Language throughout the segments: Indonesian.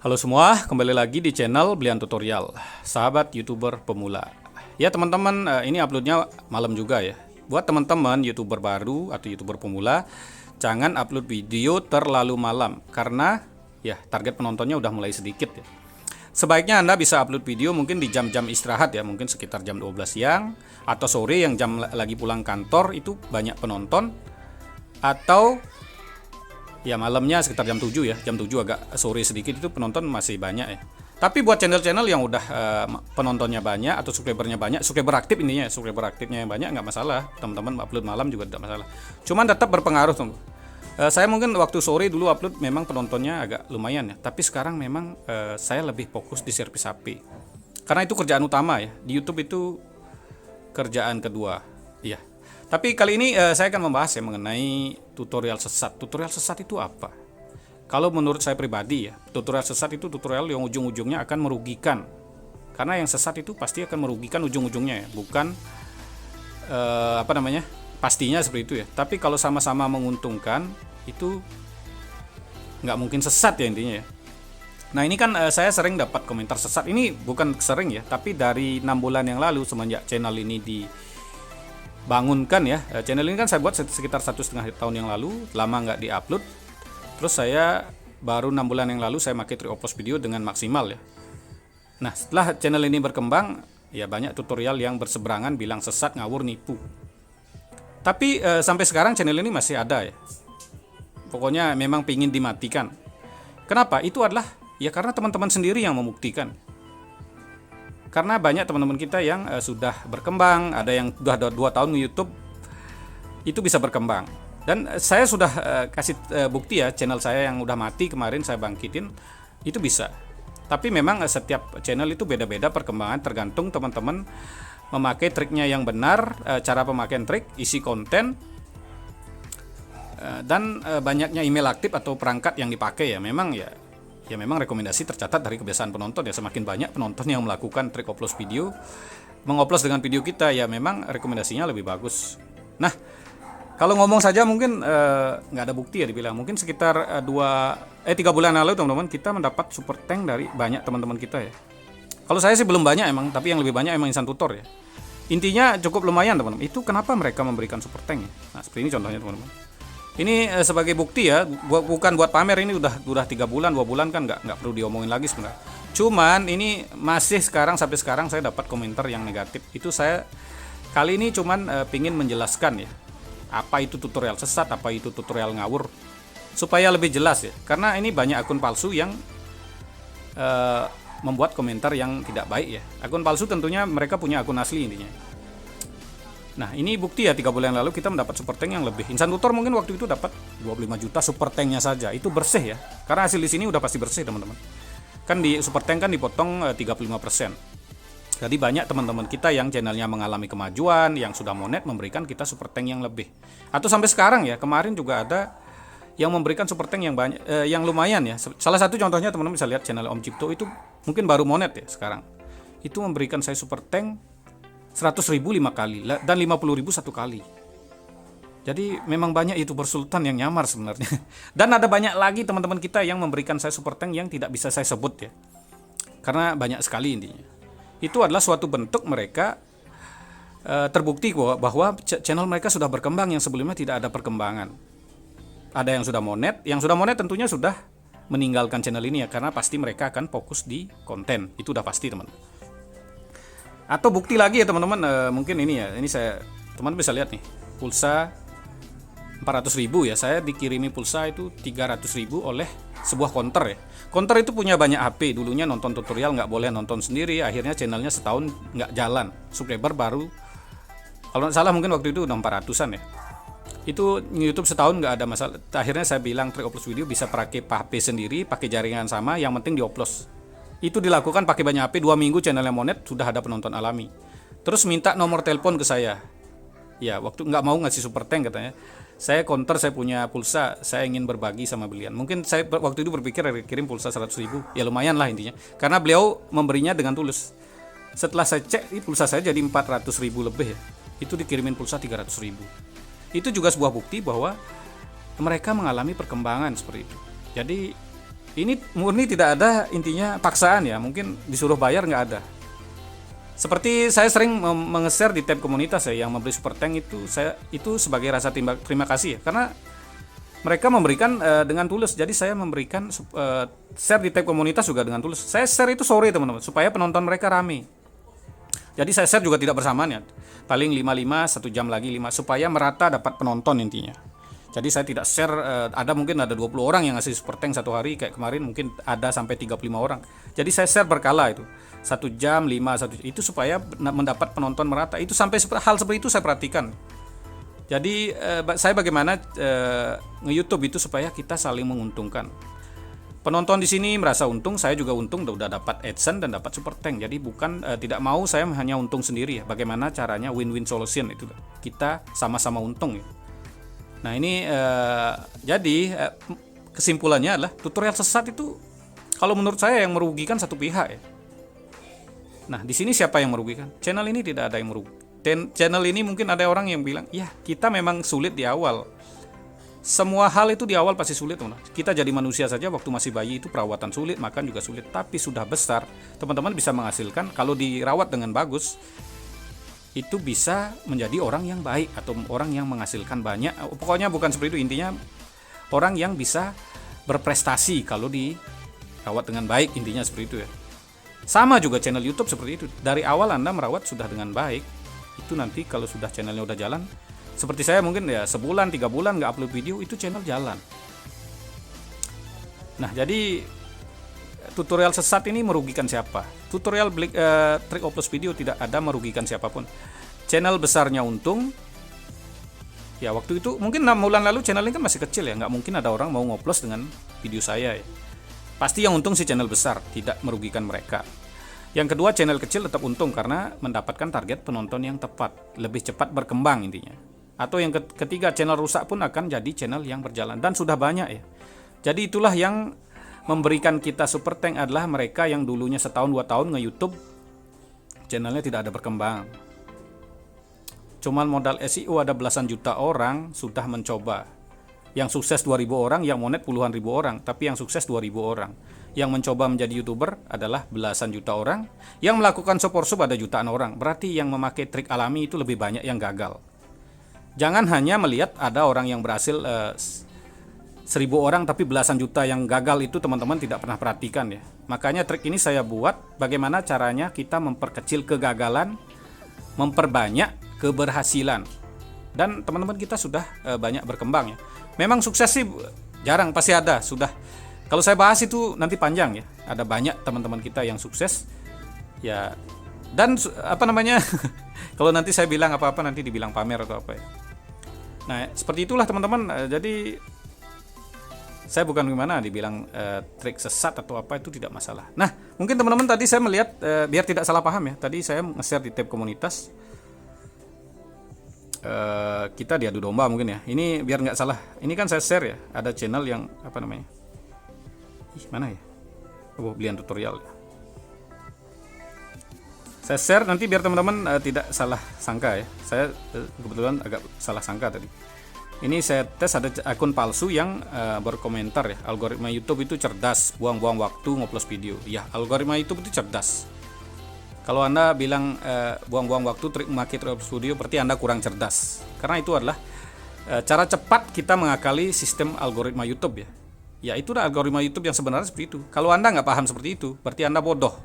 Halo semua, kembali lagi di channel Blian Tutorial, sahabat YouTuber pemula. Ya teman-teman, ini uploadnya malam juga ya. Buat teman-teman YouTuber baru atau YouTuber pemula, jangan upload video terlalu malam karena ya target penontonnya udah mulai sedikit ya. Sebaiknya Anda bisa upload video mungkin di jam-jam istirahat ya, mungkin sekitar jam 12 siang atau sore yang jam lagi pulang kantor itu banyak penonton, atau ya malamnya sekitar jam 7 ya, jam 7 agak sore sedikit itu penonton masih banyak ya. Tapi buat channel-channel yang udah penontonnya banyak atau subscribernya banyak, subscriber aktif intinya, subscriber aktifnya yang banyak nggak masalah, teman-teman upload malam juga tidak masalah. Cuman tetap berpengaruh tuh. Saya mungkin waktu sore dulu upload memang penontonnya agak lumayan ya, tapi sekarang memang saya lebih fokus di servis HP. Karena itu kerjaan utama ya, di YouTube itu kerjaan kedua. Iya. Tapi kali ini saya akan membahas ya mengenai tutorial sesat. Tutorial sesat itu apa? Kalau menurut saya pribadi ya, tutorial sesat itu tutorial yang ujung-ujungnya akan merugikan. Karena yang sesat itu pasti akan merugikan ujung-ujungnya ya, bukan pastinya seperti itu ya. Tapi kalau sama-sama menguntungkan itu nggak mungkin sesat ya intinya ya. Nah ini kan saya sering dapat komentar sesat. Ini bukan sering ya, tapi dari 6 bulan yang lalu semenjak channel ini dibangunkan ya. Channel ini kan saya buat sekitar 1,5 tahun yang lalu, lama nggak diupload. Terus saya baru 6 bulan yang lalu saya pakai upload video dengan maksimal ya. Nah setelah channel ini berkembang, ya banyak tutorial yang berseberangan bilang sesat, ngawur, nipu. Tapi sampai sekarang channel ini masih ada ya. Pokoknya memang pingin dimatikan. Kenapa? Itu adalah ya karena teman-teman sendiri yang membuktikan. Karena banyak teman-teman kita yang sudah berkembang, ada yang sudah 2 tahun di YouTube itu bisa berkembang. Dan saya sudah kasih bukti ya, channel saya yang udah mati kemarin saya bangkitin itu bisa. Tapi memang setiap channel itu beda-beda perkembangan, tergantung teman-teman memakai triknya yang benar, cara pemakaian trik, isi konten, dan banyaknya email aktif atau perangkat yang dipakai ya. Memang memang rekomendasi tercatat dari kebiasaan penonton ya, semakin banyak penonton yang melakukan trik upload video, mengupload dengan video kita ya memang rekomendasinya lebih bagus. Nah, kalau ngomong saja mungkin nggak ada bukti ya dibilang. Mungkin sekitar 3 bulan lalu teman-teman kita mendapat super tank dari banyak teman-teman kita ya. Kalau saya sih belum banyak emang, tapi yang lebih banyak emang insan tutor ya. Intinya cukup lumayan teman-teman. Itu kenapa mereka memberikan super tank ya? Nah, seperti ini contohnya teman-teman. Ini sebagai bukti ya, bukan buat pamer, ini udah 3 bulan, 2 bulan kan nggak perlu diomongin lagi sebenarnya. Cuman ini masih sampai sekarang saya dapat komentar yang negatif. Itu saya kali ini cuman pingin menjelaskan ya. Apa itu tutorial sesat, apa itu tutorial ngawur, supaya lebih jelas ya. Karena ini banyak akun palsu yang membuat komentar yang tidak baik ya. Akun palsu tentunya mereka punya akun asli intinya. Nah ini bukti ya, 3 bulan lalu kita mendapat super tank yang lebih. Insan tutor mungkin waktu itu dapat 25 juta super tanknya saja. Itu bersih ya, karena hasil di sini udah pasti bersih teman-teman. Kan di super tank kan dipotong 35%. Jadi banyak teman-teman kita yang channelnya mengalami kemajuan, yang sudah monet memberikan kita super tank yang lebih. Atau sampai sekarang ya, kemarin juga ada yang memberikan super tank yang banyak, yang lumayan ya. Salah satu contohnya teman-teman bisa lihat channel Om Cipto itu mungkin baru monet ya sekarang. Itu memberikan saya super tank 100.000 5 kali dan 50.000 1 kali. Jadi memang banyak YouTuber sultan yang nyamar sebenarnya. Dan ada banyak lagi teman-teman kita yang memberikan saya super tank yang tidak bisa saya sebut ya. Karena banyak sekali intinya. Itu adalah suatu bentuk mereka terbukti bahwa channel mereka sudah berkembang yang sebelumnya tidak ada perkembangan. Ada yang sudah monet tentunya sudah meninggalkan channel ini ya, karena pasti mereka akan fokus di konten. Itu udah pasti teman. Atau bukti lagi ya teman-teman, mungkin ini ya, ini teman bisa lihat nih, pulsa 400.000 ya, saya dikirimi pulsa itu 300.000 oleh sebuah counter ya. Counter itu punya banyak HP, dulunya nonton tutorial nggak boleh nonton sendiri, akhirnya channelnya setahun nggak jalan, subscriber baru, kalau nggak salah mungkin waktu itu udah 400-an ya. Itu YouTube setahun nggak ada masalah, akhirnya saya bilang trik upload video bisa pakai HP sendiri, pakai jaringan sama, yang penting diupload. Itu dilakukan pakai banyak HP, 2 minggu channelnya monet, sudah ada penonton alami. Terus minta nomor telepon ke saya. Ya, waktu nggak mau ngasih super tank katanya. Saya counter, saya punya pulsa, saya ingin berbagi sama beliau. Mungkin saya waktu itu berpikir kirim pulsa 100.000, ya lumayan lah intinya. Karena beliau memberinya dengan tulus. Setelah saya cek, pulsa saya jadi 400.000 lebih ya. Itu dikirimin pulsa 300.000. Itu juga sebuah bukti bahwa mereka mengalami perkembangan seperti itu. Jadi Ini murni tidak ada intinya paksaan ya, mungkin disuruh bayar nggak ada. Seperti saya sering meng-share di tab komunitas ya, yang memberi super tank itu saya itu sebagai rasa terima kasih ya, karena mereka memberikan dengan tulus. Jadi saya memberikan share di tab komunitas juga dengan tulus. Saya share itu sore teman-teman, supaya penonton mereka rame. Jadi saya share juga tidak bersamaan ya, paling 55 1 jam lagi 5, supaya merata dapat penonton intinya. Jadi saya tidak share, ada mungkin ada 20 orang yang ngasih super tank satu hari, kayak kemarin mungkin ada sampai 35 orang. Jadi saya share berkala itu, 1 jam, 5, 1 itu supaya mendapat penonton merata. Itu sampai hal seperti itu saya perhatikan. Jadi saya bagaimana nge-YouTube itu supaya kita saling menguntungkan. Penonton di sini merasa untung, saya juga untung, udah dapat AdSense dan dapat super tank. Jadi bukan tidak mau saya hanya untung sendiri ya. Bagaimana caranya win-win solution itu, kita sama-sama untung ya. Nah ini jadi kesimpulannya adalah tutorial sesat itu kalau menurut saya yang merugikan satu pihak ya. Nah di sini siapa yang merugikan? Channel ini tidak ada yang merugikan. Channel ini mungkin ada orang yang bilang, ya kita memang sulit di awal. Semua hal itu di awal pasti sulit teman. Kita jadi manusia saja waktu masih bayi itu perawatan sulit, makan juga sulit. Tapi sudah besar, teman-teman bisa menghasilkan kalau dirawat dengan bagus. Itu bisa menjadi orang yang baik atau orang yang menghasilkan banyak. Pokoknya bukan seperti itu, intinya orang yang bisa berprestasi kalau dirawat dengan baik, intinya seperti itu ya. Sama juga channel YouTube seperti itu. Dari awal Anda merawat sudah dengan baik, itu nanti kalau sudah channelnya udah jalan, seperti saya mungkin ya sebulan 3 bulan nggak upload video, itu channel jalan. Nah jadi tutorial sesat ini merugikan siapa? Tutorial trik upload video tidak ada merugikan siapapun. Channel besarnya untung. Ya waktu itu mungkin 6 bulan lalu channel ini kan masih kecil ya, nggak mungkin ada orang mau ngoplos dengan video saya ya. Pasti yang untung si channel besar, tidak merugikan mereka. Yang kedua, channel kecil tetap untung karena mendapatkan target penonton yang tepat, lebih cepat berkembang intinya. Atau yang ketiga, channel rusak pun akan jadi channel yang berjalan dan sudah banyak ya. Jadi itulah yang memberikan kita super tank adalah mereka yang dulunya setahun 2 tahun nge-YouTube, channelnya tidak ada berkembang. Cuman modal SEO ada belasan juta orang sudah mencoba. Yang sukses 2.000 orang, yang monet puluhan ribu orang, tapi yang sukses 2.000 orang. Yang mencoba menjadi YouTuber adalah belasan juta orang, yang melakukan support sub ada jutaan orang. Berarti yang memakai trik alami itu lebih banyak yang gagal. Jangan hanya melihat ada orang yang berhasil 1.000 orang tapi belasan juta yang gagal, itu teman-teman tidak pernah perhatikan ya. Makanya trik ini saya buat bagaimana caranya kita memperkecil kegagalan, memperbanyak keberhasilan. Dan teman-teman kita sudah banyak berkembang ya. Memang sukses sih jarang, pasti ada. Sudah, kalau saya bahas itu nanti panjang ya. Ada banyak teman-teman kita yang sukses ya. Dan apa namanya kalau nanti saya bilang apa-apa nanti dibilang pamer atau apa ya. Nah seperti itulah teman-teman. Jadi saya bukan gimana dibilang trik sesat atau apa, itu tidak masalah. Nah mungkin teman-teman tadi saya melihat biar tidak salah paham ya. Tadi saya nge-share di tab komunitas. Kita diadu domba mungkin ya. Ini biar nggak salah. Ini kan saya share ya. Ada channel yang apa namanya? Mana ya? Oh, belian tutorial. Saya share nanti biar teman-teman tidak salah sangka ya. Saya kebetulan agak salah sangka tadi. Ini saya tes ada akun palsu yang berkomentar ya. Algoritma YouTube itu cerdas, buang-buang waktu ngupload video. Ya, algoritma YouTube itu cerdas. Kalau Anda bilang buang-buang waktu trik memakai trik studio, berarti Anda kurang cerdas. Karena itu adalah cara cepat kita mengakali sistem algoritma YouTube ya. Ya itu adalah algoritma YouTube yang sebenarnya seperti itu. Kalau Anda nggak paham seperti itu, berarti Anda bodoh.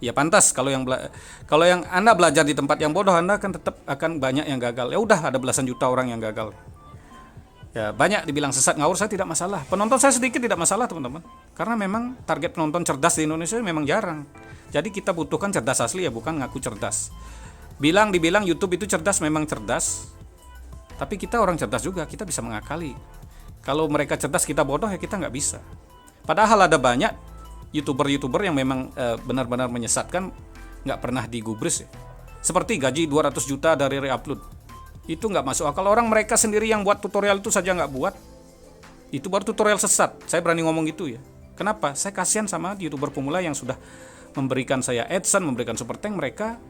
Ya pantas kalau yang Anda belajar di tempat yang bodoh, Anda akan tetap akan banyak yang gagal. Ya udah, ada belasan juta orang yang gagal. Ya banyak dibilang sesat ngawur, saya tidak masalah. Penonton saya sedikit tidak masalah teman-teman. Karena memang target penonton cerdas di Indonesia memang jarang. Jadi kita butuhkan cerdas asli ya, bukan ngaku cerdas. Dibilang YouTube itu cerdas, memang cerdas. Tapi kita orang cerdas juga, kita bisa mengakali. Kalau mereka cerdas kita bodoh ya kita nggak bisa. Padahal ada banyak YouTuber yang memang benar-benar menyesatkan, nggak pernah digubris ya. Seperti gaji 200 juta dari reupload. Itu nggak masuk akal. Orang mereka sendiri yang buat tutorial itu saja nggak buat. Itu baru tutorial sesat. Saya berani ngomong gitu ya. Kenapa? Saya kasihan sama YouTuber pemula yang sudah memberikan saya AdSense, memberikan super tank, mereka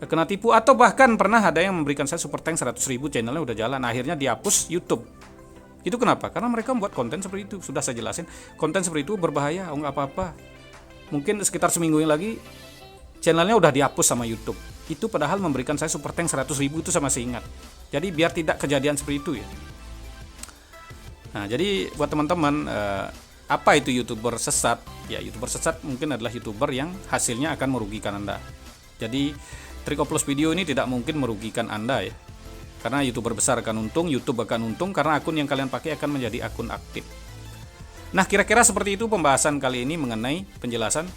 kena tipu. Atau bahkan pernah ada yang memberikan saya super tank 100.000, channelnya udah jalan, akhirnya dihapus YouTube. Itu kenapa? Karena mereka membuat konten seperti itu. Sudah saya jelasin, konten seperti itu berbahaya. Oh, nggak apa-apa. Mungkin sekitar seminggu yang lagi channelnya udah dihapus sama YouTube. Itu padahal memberikan saya super thanks 100.000, itu saya masih ingat. Jadi biar tidak kejadian seperti itu ya. Nah, jadi buat teman-teman, apa itu YouTuber sesat? Ya, YouTuber sesat mungkin adalah YouTuber yang hasilnya akan merugikan Anda. Jadi trik upload video ini tidak mungkin merugikan Anda ya. Karena YouTuber besar akan untung, YouTube akan untung karena akun yang kalian pakai akan menjadi akun aktif. Nah, kira-kira seperti itu pembahasan kali ini mengenai penjelasan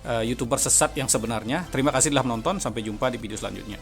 YouTuber sesat yang sebenarnya. Terima kasih telah menonton, sampai jumpa di video selanjutnya.